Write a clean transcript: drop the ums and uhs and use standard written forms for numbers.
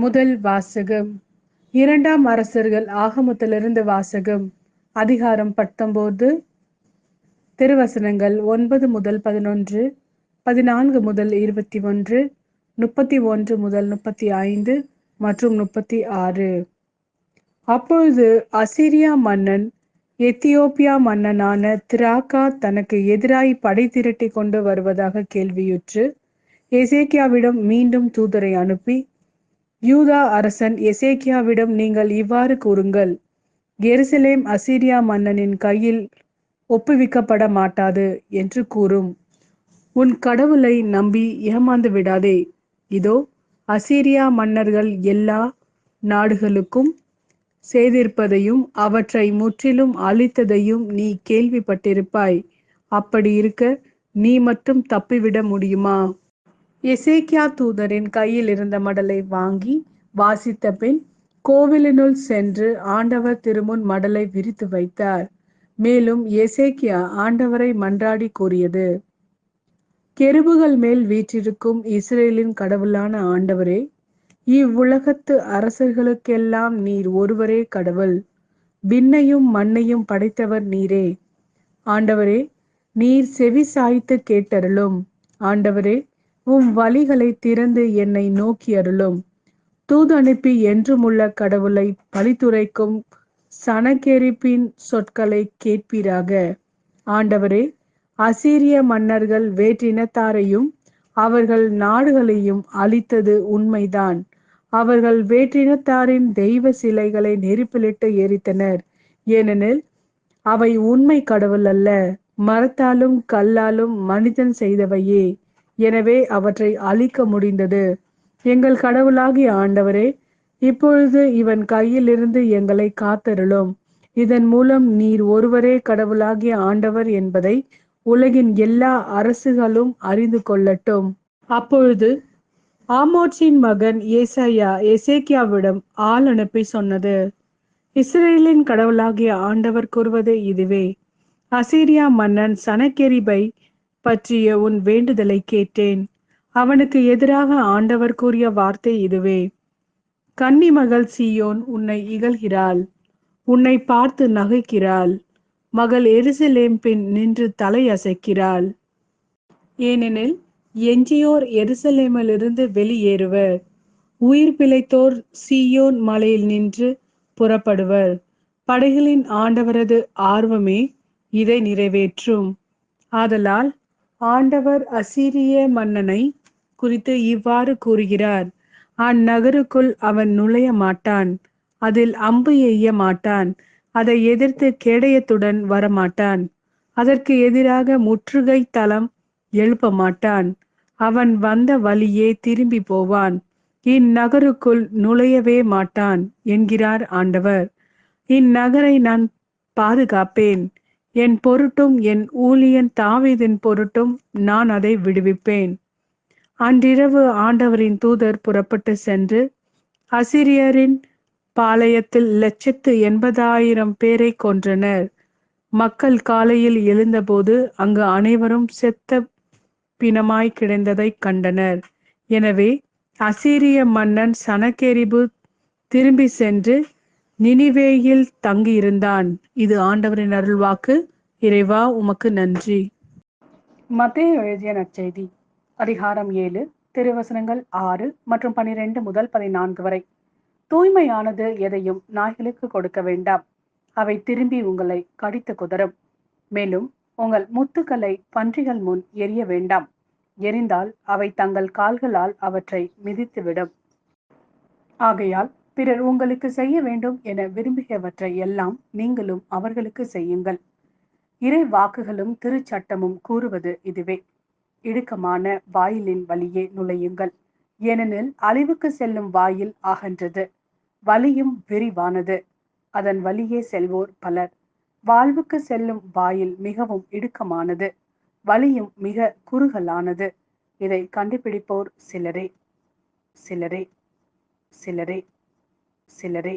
முதல் வாசகம். இரண்டாம் அரசர்கள் ஆகமத்திலிருந்து வாசகம். அதிகாரம் 19, திருவசனங்கள் 9 முதல் 11, 14 முதல் 21, 31 முதல் 35 மற்றும் 36. அப்பொழுது அசீரியா மன்னன் எத்தியோப்பியா மன்னனான திராக்கா தனக்கு எதிராய் படை திரட்டி கொண்டு வருவதாக கேள்வியுற்று எசேக்கியாவிடம் மீண்டும் தூதரை அனுப்பி, யூதா அரசன் எசேக்கியாவிடம், நீங்கள் இவ்வாறு கூறுங்கள், எருசலேம் அசீரியா மன்னனின் கையில் ஒப்புவிக்கப்பட மாட்டாது என்று கூறும். உன் கடவுளை நம்பி ஏமாந்து விடாதே. இதோ, அசீரியா மன்னர்கள் எல்லா நாடுகளுக்கும் செய்திருப்பதையும் அவற்றை முற்றிலும் அழித்ததையும் நீ கேள்விப்பட்டிருப்பாய். அப்படி இருக்க நீ மட்டும் தப்பிவிட முடியுமா? எசேக்கியா தூதரின் கையில் இருந்த மடலை வாங்கி வாசித்த பின் கோவிலினுள் சென்று ஆண்டவர் திருமுன் மடலை விரித்து வைத்தார். மேலும் எசேக்கியா ஆண்டவரை மன்றாடி கூறியது: கெருபுகள் மேல் வீற்றிருக்கும் இஸ்ரேலின் கடவுளான ஆண்டவரே, இவ்வுலகத்து அரசர்களுக்கெல்லாம் நீர் ஒருவரே கடவுள். விண்ணையும் மண்ணையும் படைத்தவர் நீரே. ஆண்டவரே, நீர் செவி சாய்த்து கேட்டருளும். ஆண்டவரே, உம் வழிகளை திறந்து என்னை நோக்கி அருளும். தூது அனுப்பி என்றுமுள்ள கடவுளை பழித்துரைக்கும் சனகெரிப்பின் சொற்களை கேட்பீராக. ஆண்டவரே, அசீரிய மன்னர்கள் வேற்றினத்தாரையும் அவர்கள் நாடுகளையும் அழித்தது உண்மைதான். அவர்கள் வேற்றினத்தாரின் தெய்வ சிலைகளை நெருப்பிலிட்டு எரித்தனர். ஏனெனில் அவை உண்மை கடவுள் அல்ல, மரத்தாலும் கல்லாலும் மனிதன் செய்தவையே. எனவே அவற்றை அழிக்க முடிந்தது. எங்கள் கடவுளாகிய ஆண்டவரே, இப்பொழுது இவன் கையிலிருந்து எங்களை காத்தருளும். இதன் மூலம் நீர் ஒருவரே கடவுளாகிய ஆண்டவர் என்பதை உலகின் எல்லா அரசுகளும் அறிந்து கொள்ளட்டும். அப்பொழுது ஆமோத்சின் மகன் ஏசாயா எசேக்கியாவிடம் ஆள் அனுப்பி சொன்னது: இஸ்ரேலின் கடவுளாகிய ஆண்டவர் கூறுவது இதுவே: அசீரியா மன்னன் சனகெரிபை பற்றிய உன் வேண்டுதலை கேட்டேன். அவனுக்கு எதிராக ஆண்டவர் கூறிய வார்த்தை இதுவே: கன்னி மகள் சீயோன் உன்னை இகழ்கிறாள், உன்னை பார்த்து நகைக்கிறாள். மகள் எருசலேம் பின் நின்று தலை அசைக்கிறாள். ஏனெனில் எஞ்சியோர் எருசலேமிலிருந்து வெளியேறுவர், உயிர் பிழைத்தோர் சீயோன் மலையில் நின்று புறப்படுவர். படைகளின் ஆண்டவரது ஆர்வமே இதை நிறைவேற்றும். ஆதலால் ஆண்டவர் அசீரிய மன்னனை குறித்து இவ்வாறு கூறுகிறார்: அந்நகருக்குள் அவன் நுழைய மாட்டான், அதில் அம்பு எய்ய மாட்டான், அதை எதிர்த்து கேடயத்துடன் வரமாட்டான், அதற்கு எதிராக முற்றுகை தளம் எழுப்ப மாட்டான். அவன் வந்த வழியே திரும்பி போவான், இந்நகருக்குள் நுழையவே மாட்டான் என்கிறார் ஆண்டவர். இந்நகரை நான் பாதுகாப்பேன். என் பொருட்டும் என் ஊழியன் தாவீதின் பொருட்டும் நான் அதை விடுவிப்பேன். அன்றிரவு ஆண்டவரின் தூதர் புறப்பட்டு சென்று அசிரியரின் பாளையத்தில் 180,000 பேரை கொன்றனர். மக்கள் காலையில் எழுந்தபோது அங்கு அனைவரும் செத்த பிணமாய் கிடந்ததை கண்டனர். எனவே அசீரிய மன்னன் சனகெரிபு திரும்பி சென்று நினிவேயில் தங்கியிருந்தான். இது ஆண்டவரின் அருள்வாக்கு. இறைவா, உமக்கு நன்றி. மத்தேயு எழுதிய நற்செய்தி. அதிகாரம் 7, திருவசனங்கள் 6 மற்றும் 12 முதல் 14 வரை. தூய்மையானது எதையும் நாய்களுக்கு கொடுக்க வேண்டாம், அவை திரும்பி உங்களை கடித்து குதறும். மேலும் உங்கள் முத்துக்களை பன்றிகள் முன் எரிய வேண்டாம், எரிந்தால் அவை தங்கள் கால்களால் அவற்றை மிதித்துவிடும். ஆகையால் பிறர் உங்களுக்கு செய்ய வேண்டும் என விரும்பியவற்றை எல்லாம் நீங்களும் அவர்களுக்கு செய்யுங்கள். இறை வாக்குகளும் திருச்சட்டமும் கூறுவது இதுவே: இடுக்கமான வாயிலின் வழியே நுழையுங்கள், ஏனெனில் அழிவுக்கு செல்லும் வாயில் அகன்றது, வழியும் விரிவானது, அதன் வழியே செல்வோர் பலர். வாழ்வுக்கு செல்லும் வாயில் மிகவும் இடுக்கமானது, வழியும் மிக குறுகலானது, இதை கண்டுபிடிப்போர் சிலரே சிலரே சிலரே சிலரே.